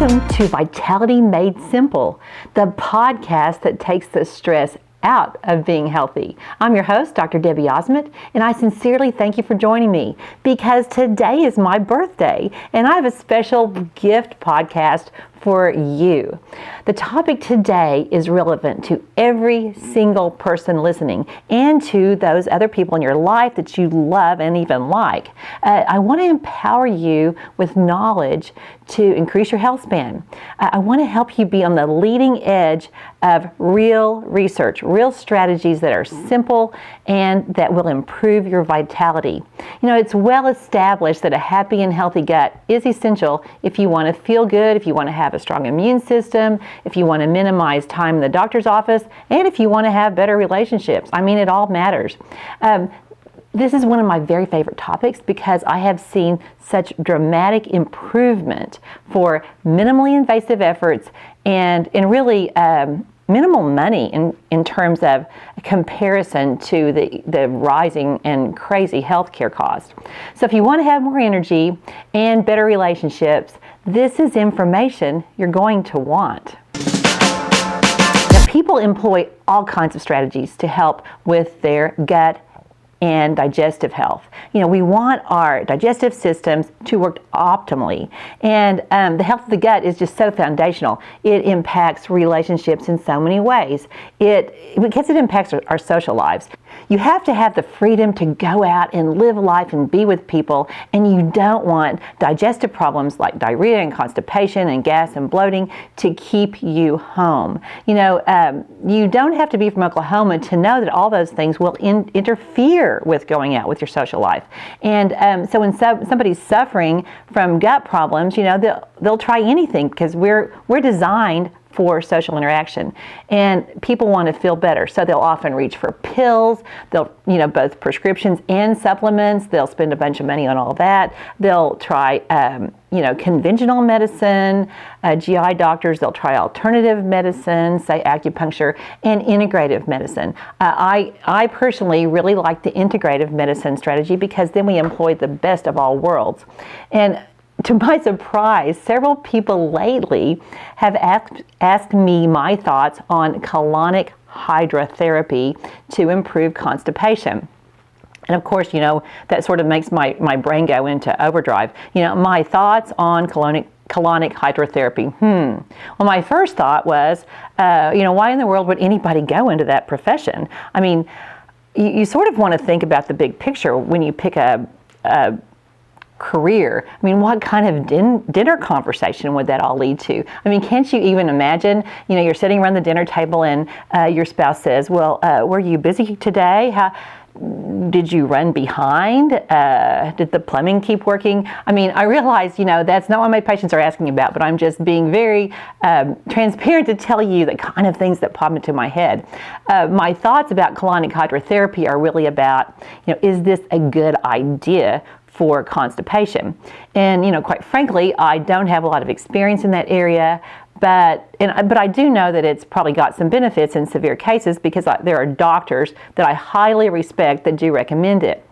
Welcome to Vitality Made Simple, the podcast that takes the stress out of being healthy. I'm your host, Dr. Debbie Osment, and I sincerely thank you for joining me because today is my birthday and I have a special gift podcast for you. The topic today is relevant to every single person listening and to those other people in your life that you love and even like. I want to empower you with knowledge to increase your health span. I want to help you be on the leading edge of real research, real strategies that are simple and that will improve your vitality. You know, it's well established that a happy and healthy gut is essential if you want to feel good, if you want to have a strong immune system, if you want to minimize time in the doctor's office, and if you want to have better relationships. I mean, it all matters. This is one of my very favorite topics because I have seen such dramatic improvement for minimally invasive efforts and really minimal money in terms of comparison to the rising and crazy healthcare costs. So if you want to have more energy and better relationships, this is information you're going to want. Now, people employ all kinds of strategies to help with their gut and digestive health. You know, we want our digestive systems to work optimally, and the health of the gut is just so foundational. It impacts relationships in so many ways. Because it impacts our social lives. You have to have the freedom to go out and live life and be with people, and you don't want digestive problems like diarrhea and constipation and gas and bloating to keep you home. You know, you don't have to be from Oklahoma to know that all those things will interfere with going out with your social life. And so when somebody's suffering from gut problems, you know, they'll try anything because we're designed for social interaction, and people want to feel better, so they'll often reach for pills. They'll, you know, both prescriptions and supplements. They'll spend a bunch of money on all that. They'll try, you know, conventional medicine. GI doctors, they'll try alternative medicine, say acupuncture, and integrative medicine. I personally really like the integrative medicine strategy because then we employ the best of all worlds. And to my surprise, several people lately have asked me my thoughts on colonic hydrotherapy to improve constipation. And of course, you know, that sort of makes my brain go into overdrive. You know, my thoughts on colonic hydrotherapy. Well, my first thought was, you know, why in the world would anybody go into that profession? I mean, you sort of want to think about the big picture when you pick a career. I mean, what kind of dinner conversation would that all lead to? I mean, can't you even imagine, you know, you're sitting around the dinner table and your spouse says, well, were you busy today? How did you run behind? Did the plumbing keep working? I mean, I realize, you know, that's not what my patients are asking about, but I'm just being very transparent to tell you the kind of things that pop into my head. My thoughts about colonic hydrotherapy are really about, you know, is this a good idea for constipation? And, you know, quite frankly, I don't have a lot of experience in that area, but I do know that it's probably got some benefits in severe cases because there are doctors that I highly respect that do recommend it.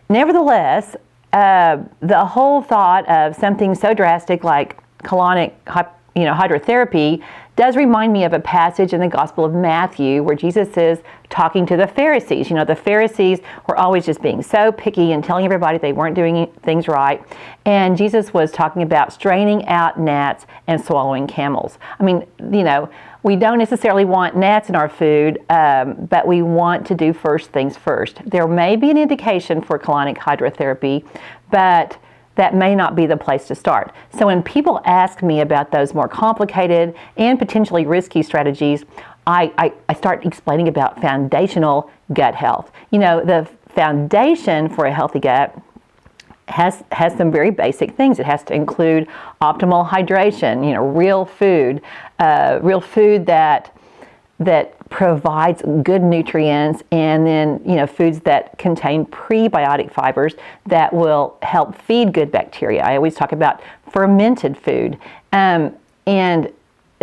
Nevertheless, the whole thought of something so drastic like colonic hydrotherapy does remind me of a passage in the Gospel of Matthew where Jesus is talking to the Pharisees. You know, the Pharisees were always just being so picky and telling everybody they weren't doing things right. And Jesus was talking about straining out gnats and swallowing camels. I mean, you know, we don't necessarily want gnats in our food, but we want to do first things first. There may be an indication for colonic hydrotherapy, but that may not be the place to start. So when people ask me about those more complicated and potentially risky strategies, I start explaining about foundational gut health. You know, the foundation for a healthy gut has some very basic things. It has to include optimal hydration, you know, real food that provides good nutrients, and then, you know, foods that contain prebiotic fibers that will help feed good bacteria. I always talk about fermented food, and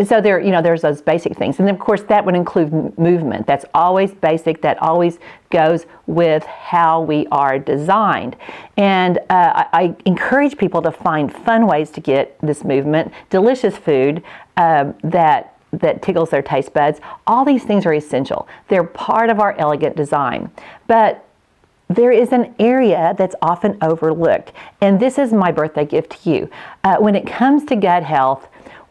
So there's those basic things. And then, of course, that would include movement. That's always basic. That always goes with how we are designed. And I encourage people to find fun ways to get this movement, delicious food that tickles their taste buds. All these things are essential. They're part of our elegant design. But there is an area that's often overlooked. And this is my birthday gift to you. When it comes to gut health,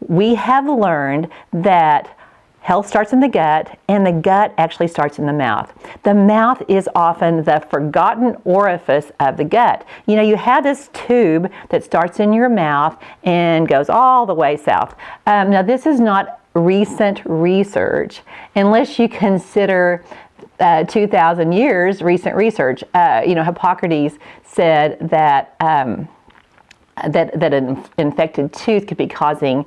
we have learned that health starts in the gut, and the gut actually starts in the mouth. The mouth is often the forgotten orifice of the gut. You have this tube that starts in your mouth and goes all the way south. Now, this is not recent research, unless you consider 2,000 years recent research. Hippocrates said that that an infected tooth could be causing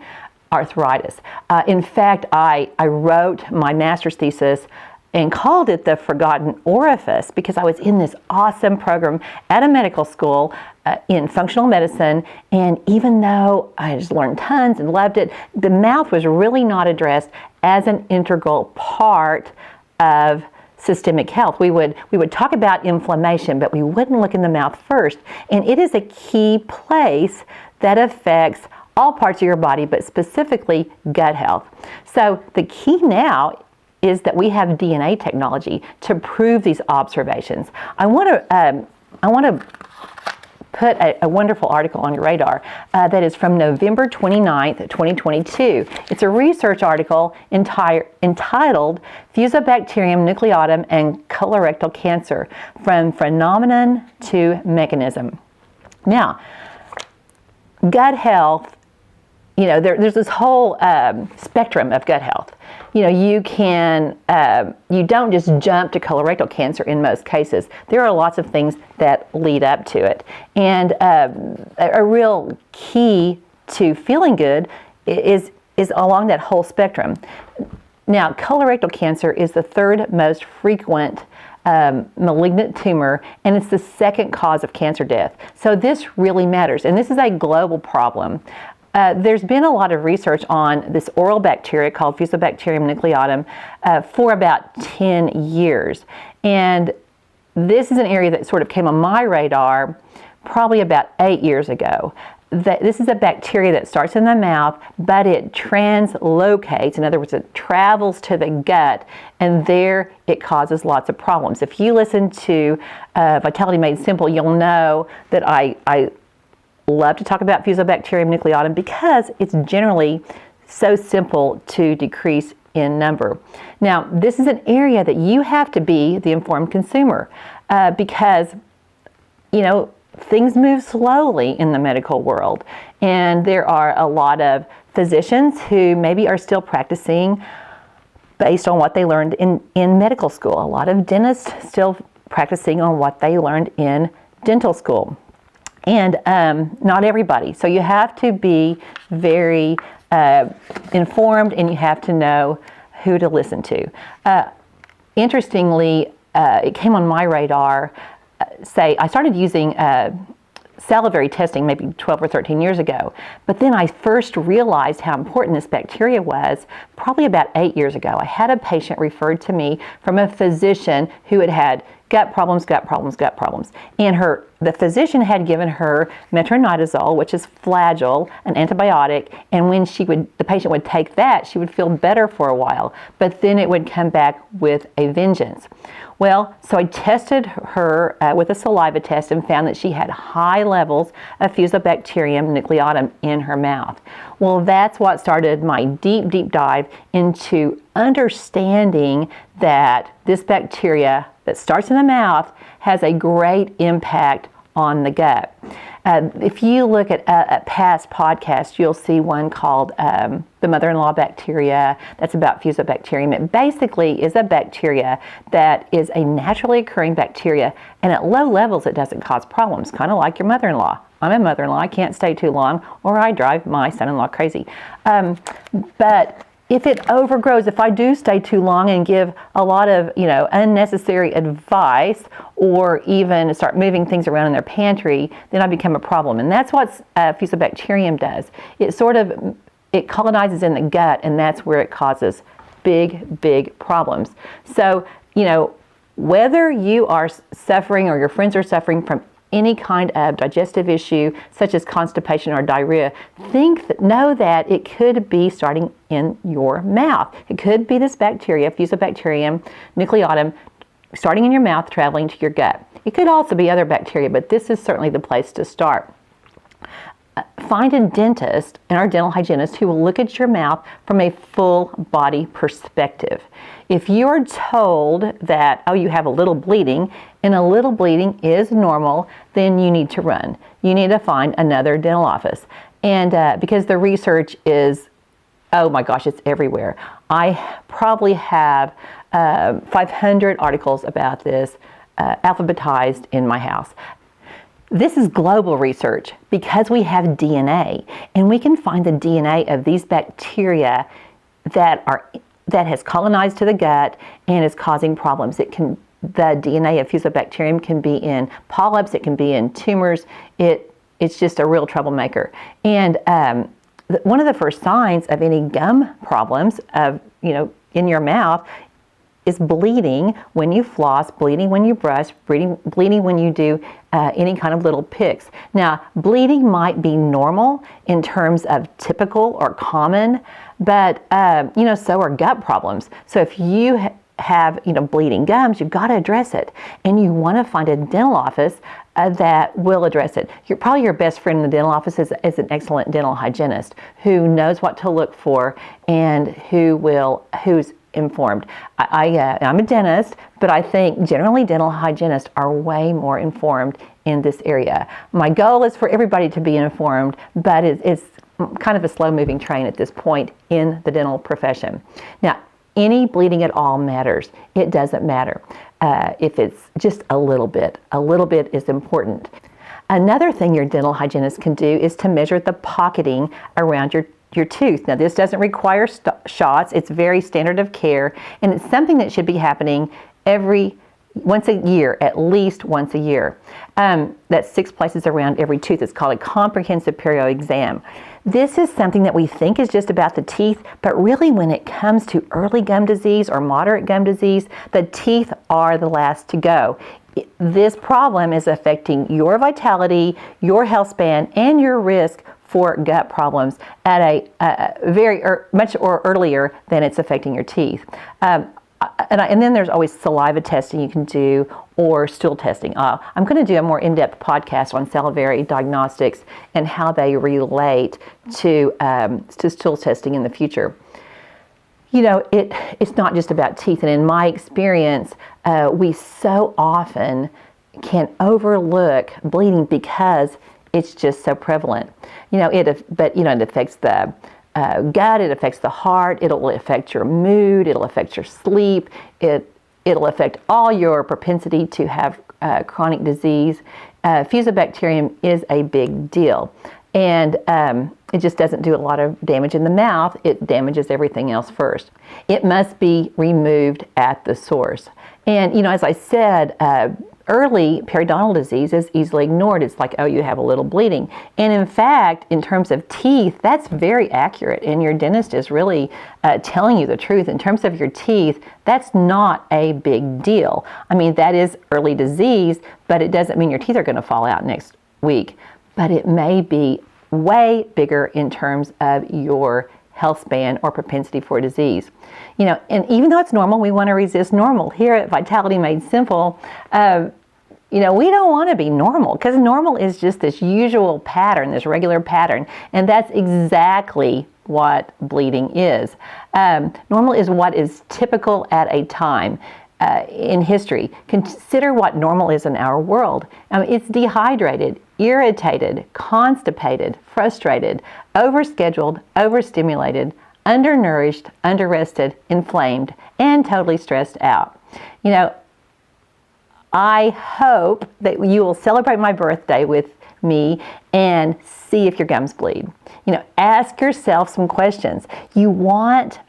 arthritis. In fact, I wrote my master's thesis and called it the forgotten orifice because I was in this awesome program at a medical school in functional medicine, and even though I just learned tons and loved it, the mouth was really not addressed as an integral part of systemic health. We would talk about inflammation, but we wouldn't look in the mouth first. And it is a key place that affects all parts of your body, but specifically gut health. So the key now is that we have DNA technology to prove these observations. I want to put a wonderful article on your radar that is from November 29th, 2022. It's a research article entitled Fusobacterium nucleatum and Colorectal Cancer, from Phenomenon to Mechanism. Now, gut health, there's this whole spectrum of gut health. You don't just jump to colorectal cancer in most cases. There are lots of things that lead up to it. And a real key to feeling good is along that whole spectrum. Now, colorectal cancer is the third most frequent malignant tumor, and it's the second cause of cancer death. So this really matters, and this is a global problem. There's been a lot of research on this oral bacteria called Fusobacterium nucleatum for about 10 years. And this is an area that sort of came on my radar probably about 8 years ago. This is a bacteria that starts in the mouth, but it translocates. In other words, it travels to the gut, and there it causes lots of problems. If you listen to Vitality Made Simple, you'll know that I love to talk about Fusobacterium nucleatum because it's generally so simple to decrease in number. Now, this is an area that you have to be the informed consumer because, things move slowly in the medical world, and there are a lot of physicians who maybe are still practicing based on what they learned in medical school. A lot of dentists still practicing on what they learned in dental school. And not everybody. So you have to be very informed, and you have to know who to listen to. Interestingly, it came on my radar, I started using salivary testing maybe 12 or 13 years ago, but then I first realized how important this bacteria was probably about 8 years ago. I had a patient referred to me from a physician who had gut problems. And the physician had given her metronidazole, which is Flagyl, an antibiotic, and when the patient would take that, she would feel better for a while, but then it would come back with a vengeance. Well, so I tested her with a saliva test and found that she had high levels of Fusobacterium nucleatum in her mouth. Well, that's what started my deep dive into understanding that this bacteria that starts in the mouth has a great impact on the gut. If you look at past podcasts, you'll see one called the mother-in-law bacteria. That's about Fusobacterium. It basically is a bacteria that is a naturally occurring bacteria, and at low levels it doesn't cause problems, kind of like your mother-in-law. I'm a mother-in-law. I can't stay too long, or I drive my son-in-law crazy. But if it overgrows, if I do stay too long and give a lot of, unnecessary advice, or even start moving things around in their pantry, then I become a problem. And that's what Fusobacterium does. It sort of it colonizes in the gut, and that's where it causes big problems. So, whether you are suffering or your friends are suffering from any kind of digestive issue, such as constipation or diarrhea, know that it could be starting in your mouth. It could be this bacteria, Fusobacterium nucleatum, starting in your mouth, traveling to your gut. It could also be other bacteria, but this is certainly the place to start. Find a dentist and our dental hygienist who will look at your mouth from a full body perspective. If you're told that, you have a little bleeding, and a little bleeding is normal, then you need to run. You need to find another dental office. And because the research is, oh my gosh, it's everywhere. I probably have 500 articles about this alphabetized in my house. This is global research because we have DNA, and we can find the DNA of these bacteria that has colonized to the gut and is causing problems. The DNA of Fusobacterium can be in polyps, it can be in tumors. It's just a real troublemaker. And one of the first signs of any gum problems in your mouth is bleeding when you floss, bleeding when you brush, bleeding when you do any kind of little picks. Now, bleeding might be normal in terms of typical or common, but so are gut problems. So if you have bleeding gums, you've got to address it, and you want to find a dental office that will address it. Probably your best friend in the dental office is an excellent dental hygienist who knows what to look for and who's informed. I'm a dentist, but I think generally dental hygienists are way more informed in this area. My goal is for everybody to be informed, but it's kind of a slow-moving train at this point in the dental profession. Now, any bleeding at all matters. It doesn't matter if it's just a little bit. A little bit is important. Another thing your dental hygienist can do is to measure the pocketing around your tooth. Now, this doesn't require shots. It's very standard of care, and it's something that should be happening once a year, at least once a year. That's 6 places around every tooth. It's called a comprehensive periodic exam. This is something that we think is just about the teeth, but really when it comes to early gum disease or moderate gum disease, the teeth are the last to go. This problem is affecting your vitality, your health span, and your risk for gut problems at a much earlier than it's affecting your teeth. And then there's always saliva testing you can do, or stool testing. I'm going to do a more in-depth podcast on salivary diagnostics and how they relate to stool testing in the future. It's not just about teeth, and in my experience, we so often can overlook bleeding because it's just so prevalent. It affects the gut, it affects the heart, it'll affect your mood, it'll affect your sleep, it'll affect all your propensity to have chronic disease. Fusobacterium is a big deal, and it just doesn't do a lot of damage in the mouth. It damages everything else first. It must be removed at the source. And as I said, early periodontal disease is easily ignored. It's like, you have a little bleeding. And in fact, in terms of teeth, that's very accurate. And your dentist is really telling you the truth. In terms of your teeth, that's not a big deal. I mean, that is early disease, but it doesn't mean your teeth are going to fall out next week. But it may be way bigger in terms of your health span or propensity for disease. And even though it's normal, we want to resist normal. Here at Vitality Made Simple, we don't want to be normal, because normal is just this usual pattern, this regular pattern, and that's exactly what bleeding is. Normal is what is typical at a time in history. Consider what normal is in our world. It's dehydrated, irritated, constipated, frustrated, overscheduled, overstimulated, undernourished, underrested, inflamed, and totally stressed out. I hope that you will celebrate my birthday with me and see if your gums bleed. Ask yourself some questions. You want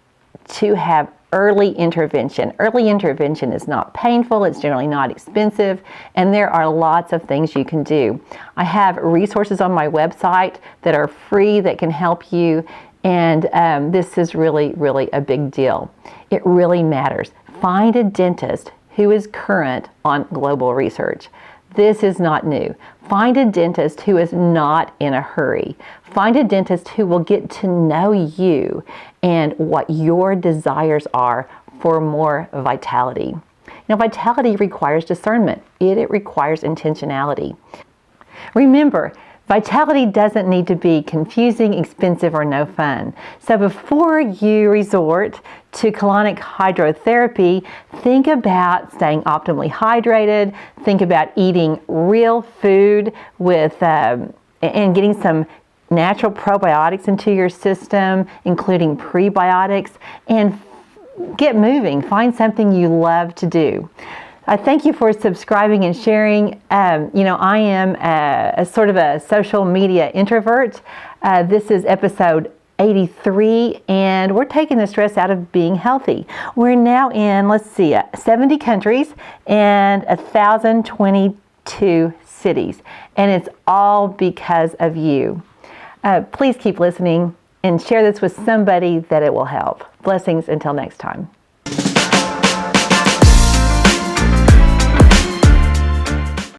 to have early intervention. Early intervention is not painful, it's generally not expensive, and there are lots of things you can do. I have resources on my website that are free that can help you And this is really, really a big deal. It really matters. Find a dentist who is current on global research. This is not new. Find a dentist who is not in a hurry. Find a dentist who will get to know you and what your desires are for more vitality. Now, vitality requires discernment. It requires intentionality. Remember, vitality doesn't need to be confusing, expensive, or no fun. So before you resort to colonic hydrotherapy, think about staying optimally hydrated. Think about eating real food with and getting some natural probiotics into your system, including prebiotics, and get moving. Find something you love to do. I thank you for subscribing and sharing. I am a sort of a social media introvert. This is episode 83, and we're taking the stress out of being healthy. We're now in, 70 countries and 1,022 cities, and it's all because of you. Please keep listening and share this with somebody that it will help. Blessings until next time.